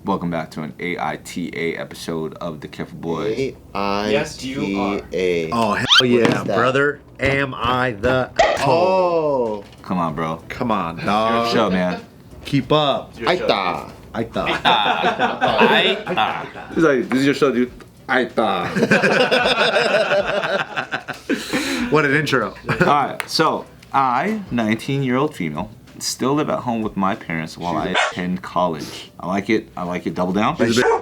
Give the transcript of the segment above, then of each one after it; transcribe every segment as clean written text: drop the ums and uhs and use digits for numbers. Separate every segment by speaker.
Speaker 1: Welcome back to an AITA episode of The Careful Boys.
Speaker 2: AITA.
Speaker 3: Yes, you are.
Speaker 4: Oh, hell yeah, brother. Am I the
Speaker 2: Oh.
Speaker 1: Come on, bro.
Speaker 4: Come on,
Speaker 1: Your
Speaker 4: dog.
Speaker 1: show, man.
Speaker 4: Keep up.
Speaker 2: Aita.
Speaker 4: Aita.
Speaker 1: He's like, this is your show, dude. Aita.
Speaker 4: What an intro.
Speaker 1: Alright, so I, 19-year-old female, still live at home with my parents while I attend college. I like it. Double down.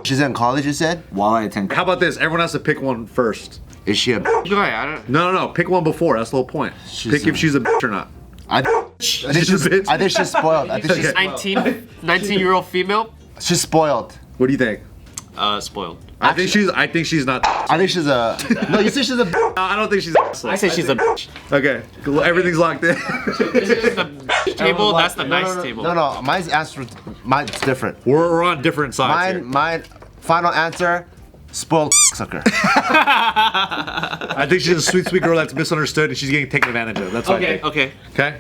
Speaker 2: She's in college, you said?
Speaker 1: While I attend
Speaker 4: How about this? Everyone has to pick one first.
Speaker 2: Is she a bitch?
Speaker 3: Go ahead, I don't.
Speaker 4: No. Pick one before. That's the whole point. Pick if she's a bitch or not.
Speaker 2: I think
Speaker 4: She's a bitch.
Speaker 2: she's spoiled. I think she's,
Speaker 3: 19-year-old female.
Speaker 2: she's spoiled.
Speaker 4: What do you think?
Speaker 3: Spoiled.
Speaker 4: I think she's not.
Speaker 2: I think she's a... No, you said she's a...
Speaker 4: No, I don't think she's.
Speaker 3: I say she's a bitch.
Speaker 4: Okay, everything's locked in.
Speaker 3: This is the bitch table. That's the nice table.
Speaker 2: No. Mine's different.
Speaker 4: We're on different sides here.
Speaker 2: Mine, final answer, spoiled sucker.
Speaker 4: I think she's a sweet girl that's misunderstood and she's getting taken advantage of. That's what I think.
Speaker 3: Okay.
Speaker 4: Okay?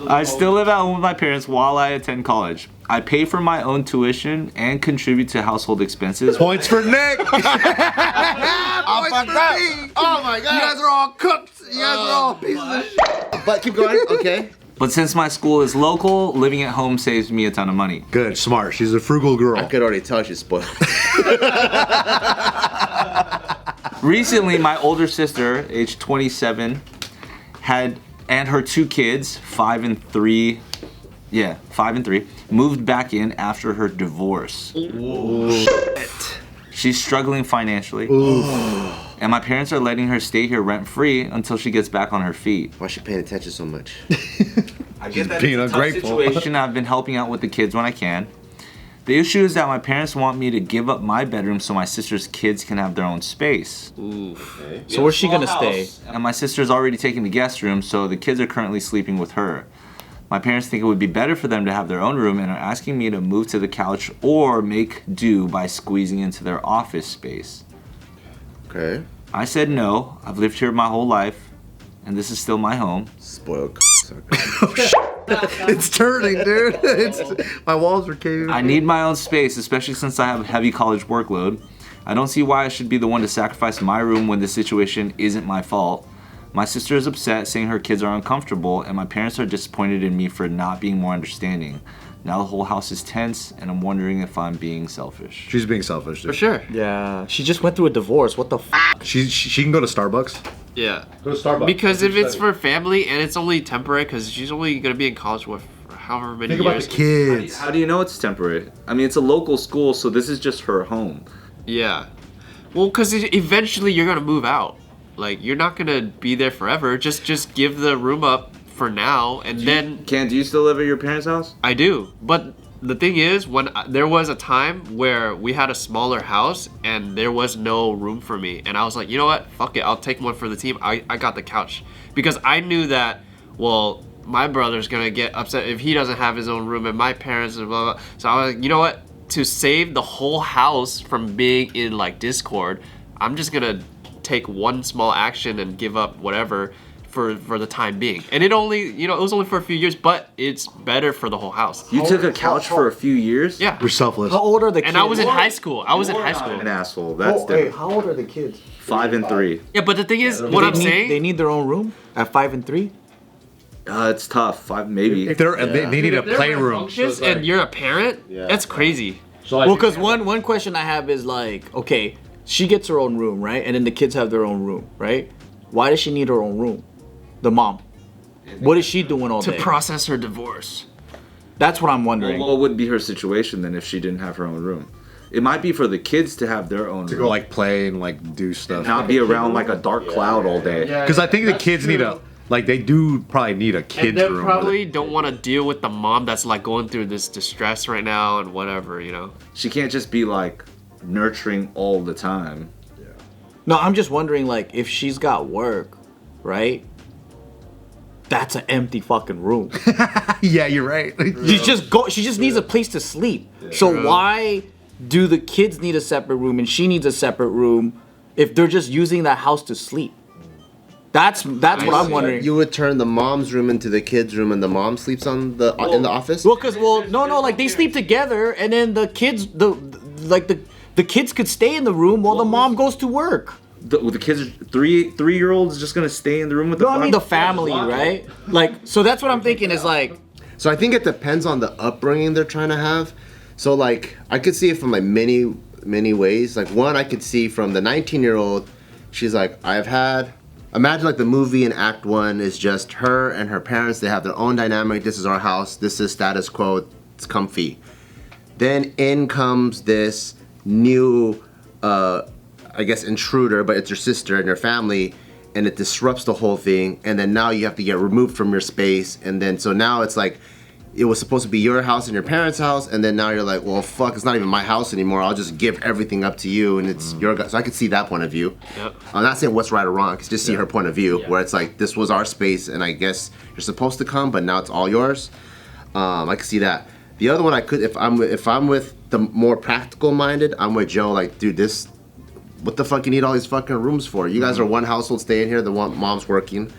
Speaker 1: I still live at home with my parents while I attend college. I pay for my own tuition and contribute to household expenses.
Speaker 4: Points for Nick!
Speaker 2: Oh my god.
Speaker 4: You guys are all cooked. You guys are all pieces of shit.
Speaker 2: But keep going, okay.
Speaker 1: But since my school is local, living at home saves me a ton of money.
Speaker 4: Good, smart. She's a frugal girl.
Speaker 2: I could already tell she's spoiled.
Speaker 1: Recently, my older sister, age 27, and her two kids, 5 and 3, moved back in after her divorce. Shit. She's struggling financially. And my parents are letting her stay here rent-free until she gets back on her feet.
Speaker 2: Why is she paying attention so much?
Speaker 1: I get that
Speaker 4: being
Speaker 1: it's a tough
Speaker 4: ungrateful.
Speaker 1: situation. I've been helping out with the kids when I can. The issue is that my parents want me to give up my bedroom so my sister's kids can have their own space.
Speaker 5: So where's she gonna stay?
Speaker 1: And my sister's already taking the guest room, so the kids are currently sleeping with her. My parents think it would be better for them to have their own room and are asking me to move to the couch or make do by squeezing into their office space.
Speaker 2: Okay.
Speaker 1: I said no. I've lived here my whole life, and this is still my home.
Speaker 2: Spoiled sucker.
Speaker 4: It's turning, dude. My walls are caving.
Speaker 1: I need my own space, especially since I have a heavy college workload. I don't see why I should be the one to sacrifice my room when the situation isn't my fault. My sister is upset, saying her kids are uncomfortable, and my parents are disappointed in me for not being more understanding. Now the whole house is tense, and I'm wondering if I'm being selfish.
Speaker 4: She's being selfish, dude.
Speaker 3: For sure.
Speaker 5: Yeah, she just went through a divorce. What the f?
Speaker 4: She can go to Starbucks.
Speaker 3: Yeah.
Speaker 4: Go to Starbucks.
Speaker 3: Because if it's for family and it's only temporary, because she's only gonna be in college for however many
Speaker 4: Think about
Speaker 3: years.
Speaker 4: the kids.
Speaker 1: How do you know it's temporary? I mean, it's a local school, so this is just her home.
Speaker 3: Yeah. Well, because eventually you're gonna move out. Like you're not gonna be there forever. Just give the room up for now, and then.
Speaker 1: Do you still live at your parents' house?
Speaker 3: I do, but the thing is, when there was a time where we had a smaller house and there was no room for me, and I was like, you know what, fuck it, I'll take one for the team. I got the couch because I knew that, well, my brother's gonna get upset if he doesn't have his own room, and my parents and blah blah. So I was like, you know what, to save the whole house from being in like discord, I'm just gonna take one small action and give up whatever for the time being. And it only, it was only for a few years, but it's better for the whole house.
Speaker 1: You took a couch for a few years?
Speaker 3: Yeah.
Speaker 4: You're selfless.
Speaker 5: How old are the kids?
Speaker 3: And I was in high school.
Speaker 1: An asshole. That's
Speaker 5: Hey,
Speaker 1: different.
Speaker 5: how old are the kids?
Speaker 1: 5 and 3.
Speaker 3: Yeah, but the thing is, what I'm saying,
Speaker 5: They need their own room at 5 and 3.
Speaker 1: It's tough. 5 maybe.
Speaker 4: If they need a playroom.
Speaker 3: functions and you're a parent, that's crazy.
Speaker 5: Well, because one question I have is like, okay, she gets her own room, right? And then the kids have their own room, right? Why does she need her own room? The mom. What is she doing all
Speaker 3: To
Speaker 5: day?
Speaker 3: process her divorce.
Speaker 5: That's what I'm wondering.
Speaker 1: What would be her situation then if she didn't have her own room? It might be for the kids to have their own
Speaker 4: To
Speaker 1: room.
Speaker 4: go like play and like do stuff.
Speaker 1: Not be around like a dark cloud all day.
Speaker 4: Because I think the kids need they do probably need a kid's
Speaker 3: And they
Speaker 4: room.
Speaker 3: probably don't want to deal with the mom that's like going through this distress right now and whatever,
Speaker 1: She can't just be like nurturing all the time.
Speaker 5: No, I'm just wondering, like, if she's got work, right? That's an empty fucking room.
Speaker 4: Yeah, you're right.
Speaker 5: She just needs a place to sleep. So why do the kids need a separate room and she needs a separate room if they're just using that house to sleep? That's what I'm wondering.
Speaker 2: You would turn the mom's room into the kids' room, and the mom sleeps in the office.
Speaker 5: No, like they sleep together, and then the kids, the kids could stay in the room while the mom goes to work.
Speaker 1: The kids, 3-year-olds, just gonna stay in the room with the.
Speaker 5: No, I mean the family, right? Like, so that's what I'm thinking is like.
Speaker 2: So I think it depends on the upbringing they're trying to have. So like I could see it from like many ways. Like one, I could see from the 19-year-old. She's like, imagine like the movie in Act 1 is just her and her parents. They have their own dynamic. This is our house. This is status quo. It's comfy. Then in comes this new, I guess, intruder, but it's your sister and your family, and it disrupts the whole thing. And then now you have to get removed from your space. And then so now it's like, it was supposed to be your house and your parents' house, and then now you're like, well, fuck, it's not even my house anymore. I'll just give everything up to you, and it's your guys. So I could see that point of view.
Speaker 3: Yep.
Speaker 2: I'm not saying what's right or wrong. I could just see her point of view, where it's like, this was our space, and I guess you're supposed to come, but now it's all yours. I could see that. The other one I could, if I'm with the more practical minded, I'm with Joe. Like, dude, what the fuck you need all these fucking rooms for? You guys are one household staying here. The one mom's working.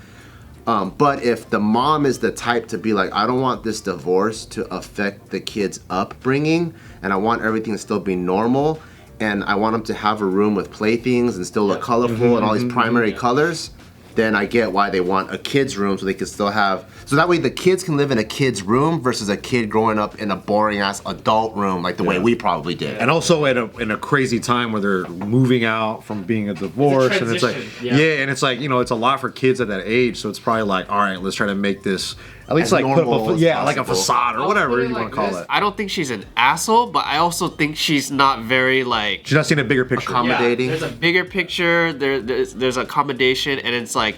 Speaker 2: But if the mom is the type to be like, I don't want this divorce to affect the kid's upbringing, and I want everything to still be normal, and I want them to have a room with playthings and still look colorful and all these primary colors, then I get why they want a kid's room so they can still have, so that way the kids can live in a kid's room versus a kid growing up in a boring ass adult room like the way we probably did.
Speaker 4: And also in a crazy time where they're moving out from being a divorce, and it's like, and it's like, it's a lot for kids at that age, so it's probably like, all right, let's try to make this at least
Speaker 2: as
Speaker 4: like put
Speaker 2: normal
Speaker 4: up
Speaker 2: as
Speaker 4: like a
Speaker 2: possible.
Speaker 4: facade or whatever you want to call it.
Speaker 3: I don't think she's an asshole, but I also think she's not very like.
Speaker 4: She's not seeing a bigger picture.
Speaker 2: Accommodating.
Speaker 3: There's a bigger picture. There's accommodation, and it's like.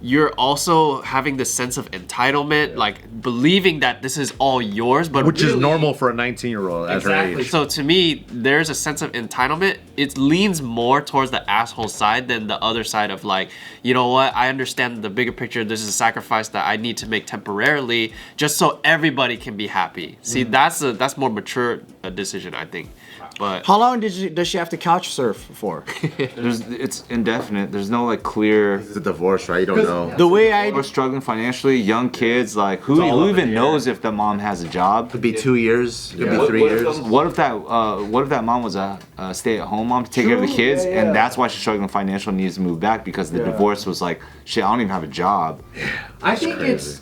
Speaker 3: You're also having this sense of entitlement, like believing that this is all yours, but
Speaker 4: Which
Speaker 3: really,
Speaker 4: is normal for a 19-year-old at her age.
Speaker 3: So to me, there's a sense of entitlement. It leans more towards the asshole side than the other side of like, you know what? I understand the bigger picture. This is a sacrifice that I need to make temporarily, just so everybody can be happy. See, that's more mature decision, I think. But
Speaker 5: How long does she have to couch surf for?
Speaker 1: It's indefinite. There's no like clear.
Speaker 2: It's a divorce, right? You don't know.
Speaker 5: The way I
Speaker 1: We're struggling financially. Young kids, like who even knows if the mom has a job?
Speaker 2: Could be 2 years. Could be 3 years.
Speaker 1: What if that mom was a stay-at-home mom to take care of the kids, and that's why she's struggling financially, needs to move back because the divorce was like, shit, I don't even have a job.
Speaker 5: I think it's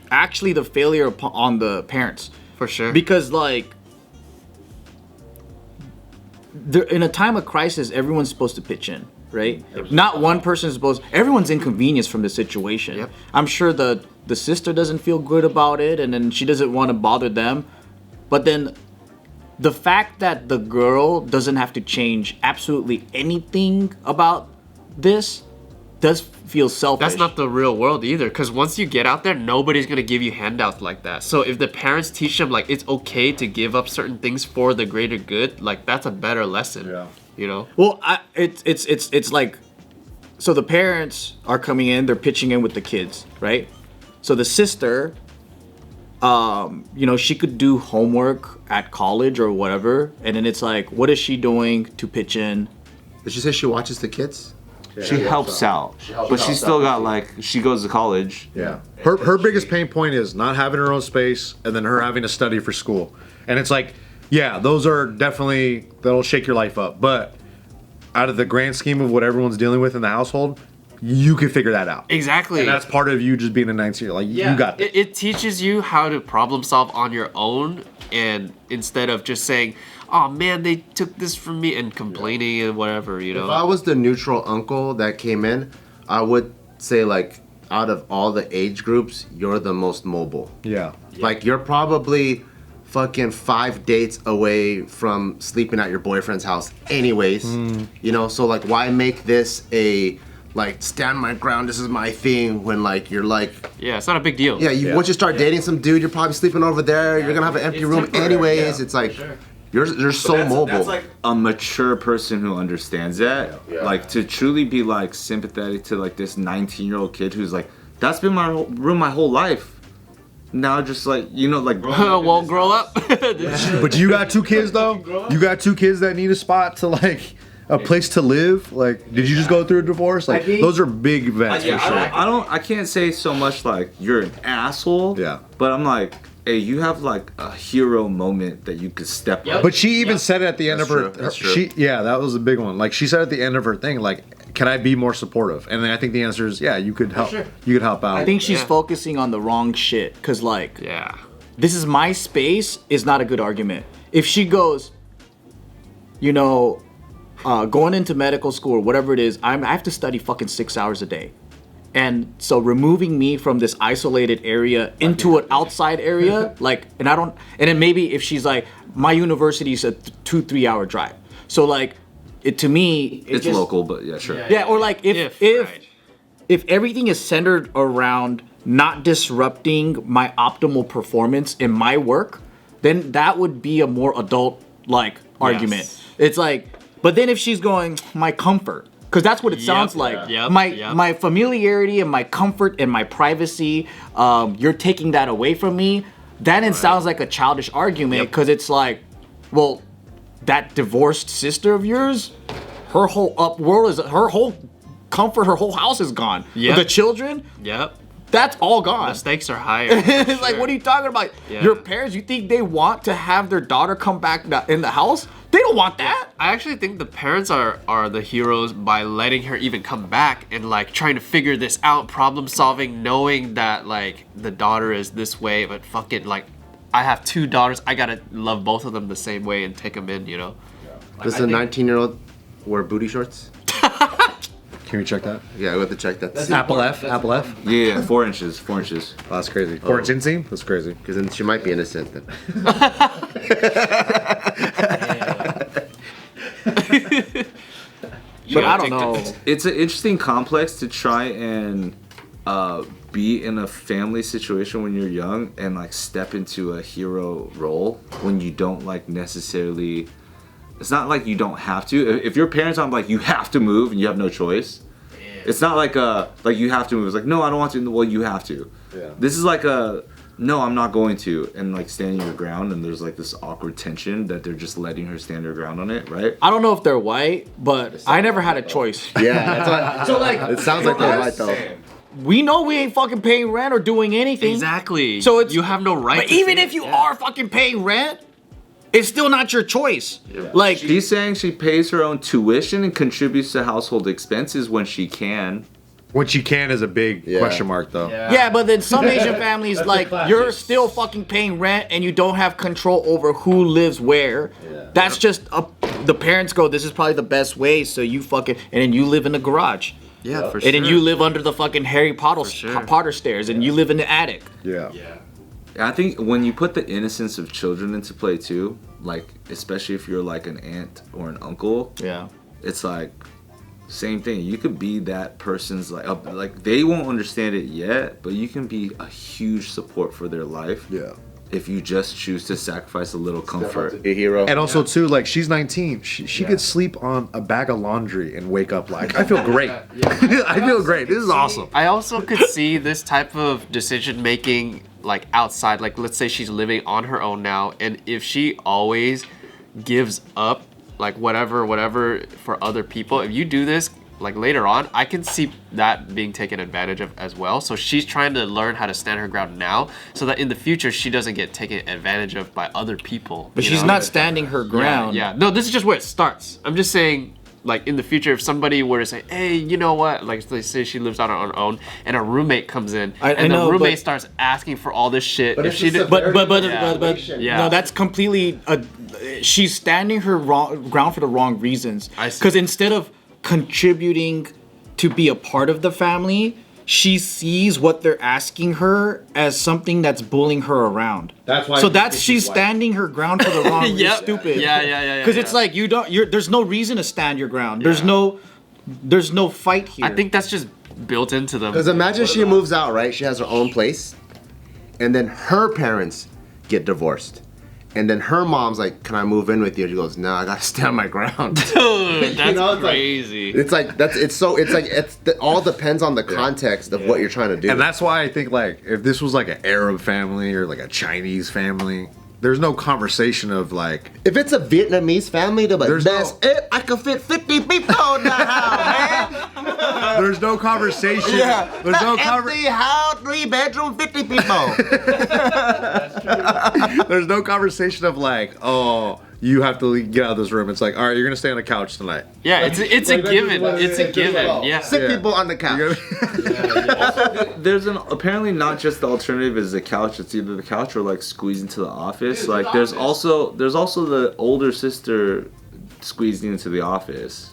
Speaker 5: actually the failure on the parents.
Speaker 3: for sure.
Speaker 5: Because like in a time of crisis, everyone's supposed to pitch in, right? Not one person is supposed. Everyone's inconvenienced from the situation.
Speaker 3: Yep.
Speaker 5: I'm sure the sister doesn't feel good about it, and then she doesn't want to bother them. But then the fact that the girl doesn't have to change absolutely anything about this does feel selfish.
Speaker 3: That's not the real world either, because once you get out there, nobody's gonna give you handouts like that. So if the parents teach them like it's okay to give up certain things for the greater good, like that's a better lesson.
Speaker 4: Yeah.
Speaker 3: You know.
Speaker 5: Well, it's like, so the parents are coming in, they're pitching in with the kids, right? So the sister, she could do homework at college or whatever, and then it's like, what is she doing to pitch in?
Speaker 2: Did she say she watches the kids?
Speaker 1: She helps out, but she's still got like she goes to college.
Speaker 4: Yeah. Her biggest pain point is not having her own space and then her having to study for school. And it's like, yeah, those are definitely, that'll shake your life up. But out of the grand scheme of what everyone's dealing with in the household, you can figure that out.
Speaker 3: Exactly.
Speaker 4: And that's part of you just being a 19-year. Like, you got this.
Speaker 3: It teaches you how to problem solve on your own, and instead of just saying, oh man, they took this from me, and complaining and whatever, you know.
Speaker 2: If I was the neutral uncle that came in, I would say, like, out of all the age groups, you're the most mobile.
Speaker 4: Yeah.
Speaker 2: Like, you're probably fucking 5 dates away from sleeping at your boyfriend's house anyways. You know, so like, why make this a like stand my ground, this is my thing, when like you're like,
Speaker 3: yeah, it's not a big deal.
Speaker 2: yeah, once you start dating some dude, you're probably sleeping over there, you're gonna have an empty room anyways. It's like, you're so mobile.
Speaker 1: That's like a mature person who understands that. Like, to truly be like sympathetic to like this 19-year-old kid who's like, that's been my room my whole life. Now just like, like
Speaker 3: won't grow up.
Speaker 4: But you got 2 kids though? You got 2 kids that need a spot to like a place to live. Like, did you just go through a divorce? Like, those are big events for sure.
Speaker 1: I can't say so much like you're an asshole.
Speaker 4: Yeah.
Speaker 1: But I'm like, hey, you have like a hero moment that you could step up.
Speaker 4: But she even said it at the end of her.
Speaker 2: That's true.
Speaker 4: That was a big one. Like, she said at the end of her thing, like, can I be more supportive? And then I think the answer is, yeah, you could help. You could help out.
Speaker 5: I think she's focusing on the wrong shit. Cause like,
Speaker 3: Yeah.
Speaker 5: this is my space is not a good argument. If she goes, you know, going into medical school or whatever it is, I have to study fucking 6 hours a day. And so removing me from this isolated area into an outside area, like, and then maybe if she's like, my university is a 2-3 hour drive. So like, it to me,
Speaker 1: It's
Speaker 5: just,
Speaker 1: local, but yeah, sure.
Speaker 5: Yeah, or like if everything is centered around not disrupting my optimal performance in my work, then that would be a more adult like argument. It's like, but then if she's going my comfort, because that's what it sounds like. My familiarity and my comfort and my privacy, you're taking that away from me. Then it sounds like a childish argument because it's like, well, that divorced sister of yours, her whole world is her whole comfort, her whole house is gone.
Speaker 3: Yep.
Speaker 5: The children,
Speaker 3: Yep.
Speaker 5: that's all gone.
Speaker 3: The stakes are higher.
Speaker 5: It's like, what are you talking about?
Speaker 3: Yeah.
Speaker 5: Your parents, you think they want to have their daughter come back in the house? They don't want that.
Speaker 3: I actually think the parents are the heroes by letting her even come back and like trying to figure this out, problem solving, knowing that like the daughter is this way, but fucking like I have 2 daughters, I gotta love both of them the same way and take them in, you know?
Speaker 2: Does a 19-year-old wear booty shorts?
Speaker 4: Can we check that?
Speaker 2: Yeah, we have to check that.
Speaker 4: Apple F. Apple F.
Speaker 1: Yeah, 4 inches. 4 inches.
Speaker 4: Oh, that's crazy. 4 inch inseam? That's crazy.
Speaker 2: Because then she might be innocent then.
Speaker 5: But I don't know.
Speaker 1: It's an interesting complex to try and be in a family situation when you're young and like step into a hero role when you don't like necessarily. It's not like you don't have to. If your parents aren't like you have to move and you have no choice, it's not like you have to move. It's like no, I don't want to. Well, you have to.
Speaker 4: Yeah.
Speaker 1: This is like a no, I'm not going to, and like standing your ground, and there's like this awkward tension that they're just letting her stand her ground on it, right?
Speaker 5: I don't know if they're white, but I never had a choice.
Speaker 2: Yeah, that's what,
Speaker 5: So like,
Speaker 2: it sounds like they're right though.
Speaker 5: we know we ain't fucking paying rent or doing anything.
Speaker 3: Exactly.
Speaker 5: So it's
Speaker 3: you have no right.
Speaker 5: But
Speaker 3: to
Speaker 5: even
Speaker 3: say
Speaker 5: if
Speaker 3: it.
Speaker 5: you are fucking paying rent, it's still not your choice. Like,
Speaker 1: She's saying she pays her own tuition and contributes to household expenses when she can.
Speaker 4: What you can is a big question mark, though.
Speaker 5: yeah, but then some Asian families, like, you're still fucking paying rent and you don't have control over who lives where. That's just the parents go, this is probably the best way, so you fucking, and then you live in the garage.
Speaker 3: Yeah, for sure.
Speaker 5: And then you live under the fucking Harry Potter stairs, and you live in the attic.
Speaker 4: Yeah.
Speaker 1: I think when you put the innocence of children into play too, like especially if you're like an aunt or an uncle,
Speaker 5: Yeah.
Speaker 1: it's like same thing. You could be that person's like they won't understand it yet, but you can be a huge support for their life.
Speaker 4: Yeah.
Speaker 1: If you just choose to sacrifice a little comfort.
Speaker 2: A hero.
Speaker 4: And also, too, like, she's 19. She could sleep on a bag of laundry and wake up like, I feel great. I feel great. This is awesome.
Speaker 3: I also could see this type of decision making like outside. Like let's say she's living on her own now, and if she always gives up like whatever for other people, if you do this like later on, I can see that being taken advantage of as well. So she's trying to learn how to stand her ground now so that in the future she doesn't get taken advantage of by other people.
Speaker 5: But
Speaker 3: you
Speaker 5: she's
Speaker 3: know?
Speaker 5: not standing her ground.
Speaker 3: Yeah. No, this is just where it starts. I'm just saying, like, in the future, if somebody were to say, hey, you know what? Like, they say she lives on her own, and a roommate comes in, and the roommate starts asking for all this shit.
Speaker 2: But
Speaker 3: if
Speaker 2: it's
Speaker 3: she
Speaker 2: just
Speaker 3: did,
Speaker 2: a very
Speaker 3: yeah.
Speaker 5: No, that's completely. She's standing her ground for the wrong reasons.
Speaker 3: I see.
Speaker 5: Because instead of contributing to be a part of the family, she sees what they're asking her as something that's bullying her around.
Speaker 4: That's why.
Speaker 5: So she's standing her ground for the wrong reasons.
Speaker 3: Yep.
Speaker 5: Stupid.
Speaker 3: Yeah.
Speaker 5: Because it's like there's no reason to stand your ground. There's no fight here.
Speaker 3: I think that's just built into them.
Speaker 2: Because imagine she moves out, right? She has her own place, and then her parents get divorced. And then her mom's like, "Can I move in with you?" She goes, "No, I gotta stand my ground."
Speaker 3: Dude, that's
Speaker 2: know, it's like-
Speaker 3: crazy.
Speaker 2: It all depends on the context of what you're trying to do.
Speaker 4: And that's why I think, like, if this was like an Arab family or like a Chinese family, there's no conversation of like,
Speaker 2: If it's a Vietnamese family, they're like,
Speaker 4: There's
Speaker 2: that's
Speaker 4: no-
Speaker 2: it. I can fit 50 people in the house, man.
Speaker 4: there's no conversation. There's no
Speaker 2: Empty
Speaker 4: conversation.
Speaker 2: house, 3-bedroom, 50 people.
Speaker 4: There's no conversation of like, oh, you have to get out of this room. It's like, all right, you're gonna stay on the couch tonight.
Speaker 3: Yeah, it's a given. It's a given. Yeah.
Speaker 2: Sick people on the
Speaker 4: You
Speaker 2: couch.
Speaker 4: gotta-
Speaker 1: There's apparently not just the alternative is the couch. It's either the couch or like squeeze into the office. Like there's also the older sister squeezing into the office,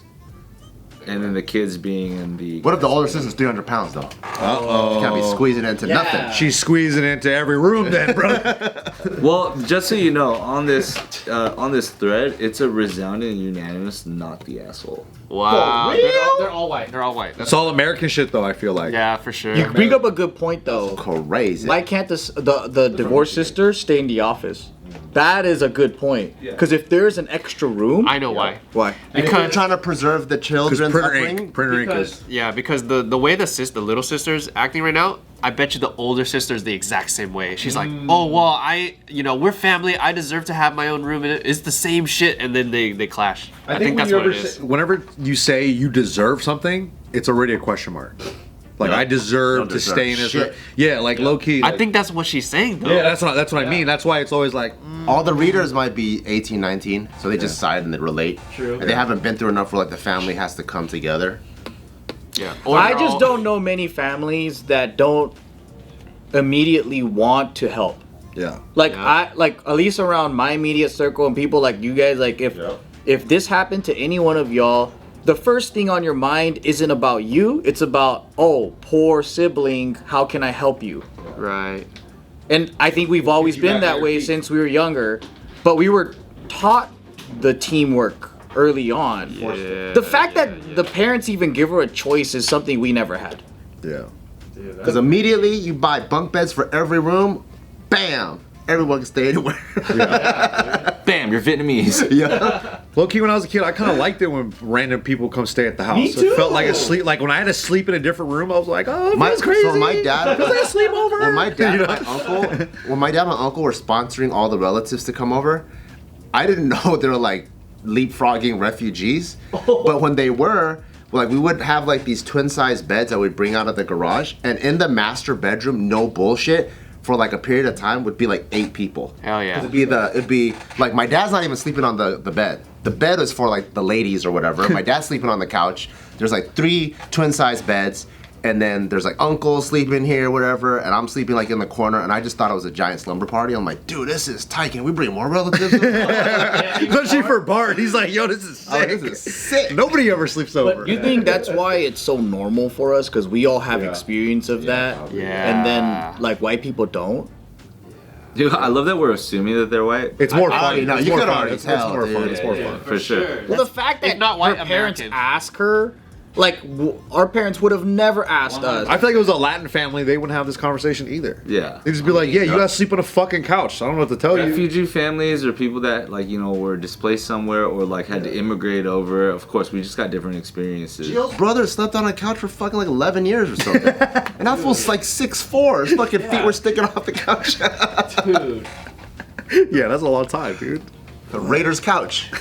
Speaker 1: and then the kids being in the.
Speaker 2: What if the older sister's 300 pounds, though?
Speaker 4: Uh-oh.
Speaker 2: Can't be squeezing into nothing.
Speaker 4: She's squeezing into every room then, bro.
Speaker 1: Well, just so you know, on this thread, it's a resounding unanimous, not the asshole.
Speaker 3: Wow.
Speaker 2: For real?
Speaker 3: They're all white. They're all white.
Speaker 4: It's
Speaker 3: That's,
Speaker 4: all American shit though, I feel like.
Speaker 3: yeah, for sure.
Speaker 5: You bring up a good point though.
Speaker 2: Crazy.
Speaker 5: Why can't the divorced sister stay in the office? That is a good point. Because if there's an extra room,
Speaker 3: I know why.
Speaker 5: why?
Speaker 2: Because you're trying to preserve the children's
Speaker 4: Printer
Speaker 2: upbringing.
Speaker 4: ink. Printer ink is.
Speaker 3: Yeah, because the way the little sister's acting right now, I bet you the older sister's the exact same way. She's like, oh well, we're family. I deserve to have my own room, and it's the same shit. And then they clash. I think that's what it is.
Speaker 4: Whenever you say you deserve something, it's already a question mark. Like I deserve
Speaker 2: Don't
Speaker 4: to
Speaker 2: deserve
Speaker 4: stay in this.
Speaker 2: shit.
Speaker 4: Yeah, like low key.
Speaker 3: I
Speaker 4: like-
Speaker 3: think that's what she's saying though.
Speaker 4: Yeah, that's what I mean. That's why it's always like.
Speaker 2: All the readers might be 18, 19, so they just side and they relate. True. And they haven't been through enough where like the family has to come together.
Speaker 3: Yeah. Or
Speaker 5: I
Speaker 3: they're
Speaker 5: just
Speaker 3: all-
Speaker 5: don't know many families that don't immediately want to help.
Speaker 4: Yeah.
Speaker 5: Like
Speaker 3: Yeah.
Speaker 5: at least around my immediate circle and people like you guys, like if this happened to any one of y'all, the first thing on your mind isn't about you, it's about, oh, poor sibling, how can I help you?
Speaker 3: Right.
Speaker 5: And I think we've always been that way since we were younger, but we were taught the teamwork early on.
Speaker 3: Yeah,
Speaker 5: The fact that the parents even give her a choice is something we never had.
Speaker 4: Yeah.
Speaker 2: Because immediately you buy bunk beds for every room, bam, everyone can stay anywhere.
Speaker 1: Bam, you're Vietnamese.
Speaker 2: Yeah.
Speaker 4: Low key, when I was a kid, I kind of liked it when random people come stay at the house.
Speaker 5: Me too.
Speaker 4: It felt like a sleep. Like when I had to sleep in a different room, I was like, oh, that's crazy.
Speaker 2: So my dad,
Speaker 4: It's like a sleepover.
Speaker 2: when my dad
Speaker 4: You
Speaker 2: and
Speaker 4: know?
Speaker 2: my uncle, were sponsoring all the relatives to come over, I didn't know they were like leapfrogging refugees. But when they were, like we would have like these twin-sized beds that we'd bring out of the garage, and in the master bedroom, no bullshit, for like a period of time would be like 8 people.
Speaker 3: Hell yeah.
Speaker 2: It'd be like my dad's not even sleeping on the bed. The bed is for like the ladies or whatever. My dad's sleeping on the couch. There's like 3 twin-sized beds, and then there's like uncles sleeping here, whatever, and I'm sleeping like in the corner. And I just thought it was a giant slumber party. I'm like, dude, this is tight. Can we bring more relatives?
Speaker 4: Especially for Bart, he's like, yo, this is sick.
Speaker 2: Oh, this is sick.
Speaker 4: Nobody ever sleeps over.
Speaker 5: But you think that's why it's so normal for us? Because we all have experience of that.
Speaker 3: Yeah.
Speaker 5: And then, like, white people don't?
Speaker 1: Dude, I love that we're assuming that they're white.
Speaker 4: It's more
Speaker 2: I
Speaker 4: fun.
Speaker 2: already know.
Speaker 4: It's
Speaker 2: You
Speaker 4: more
Speaker 2: could
Speaker 4: fun.
Speaker 2: already
Speaker 4: It's
Speaker 2: tell,
Speaker 4: more fun.
Speaker 2: dude.
Speaker 4: It's more fun.
Speaker 1: For sure.
Speaker 5: Well, the fact that
Speaker 3: If not white
Speaker 5: her parents
Speaker 3: American.
Speaker 5: ask her, like, our parents would have never asked us.
Speaker 4: I feel like it was a Latin family, they wouldn't have this conversation either.
Speaker 1: Yeah.
Speaker 4: They'd just be like, yeah, you gotta sleep on a fucking couch. I don't know what to tell you.
Speaker 1: Refugee families or people that like were displaced somewhere or like had to immigrate over. Of course, we just got different experiences.
Speaker 2: Gio's brother slept on a couch for fucking like 11 years or something. And that fool's like 6'4". His fucking feet were sticking off the couch.
Speaker 5: Dude.
Speaker 4: Yeah, that's a long time, dude.
Speaker 2: The Raiders couch.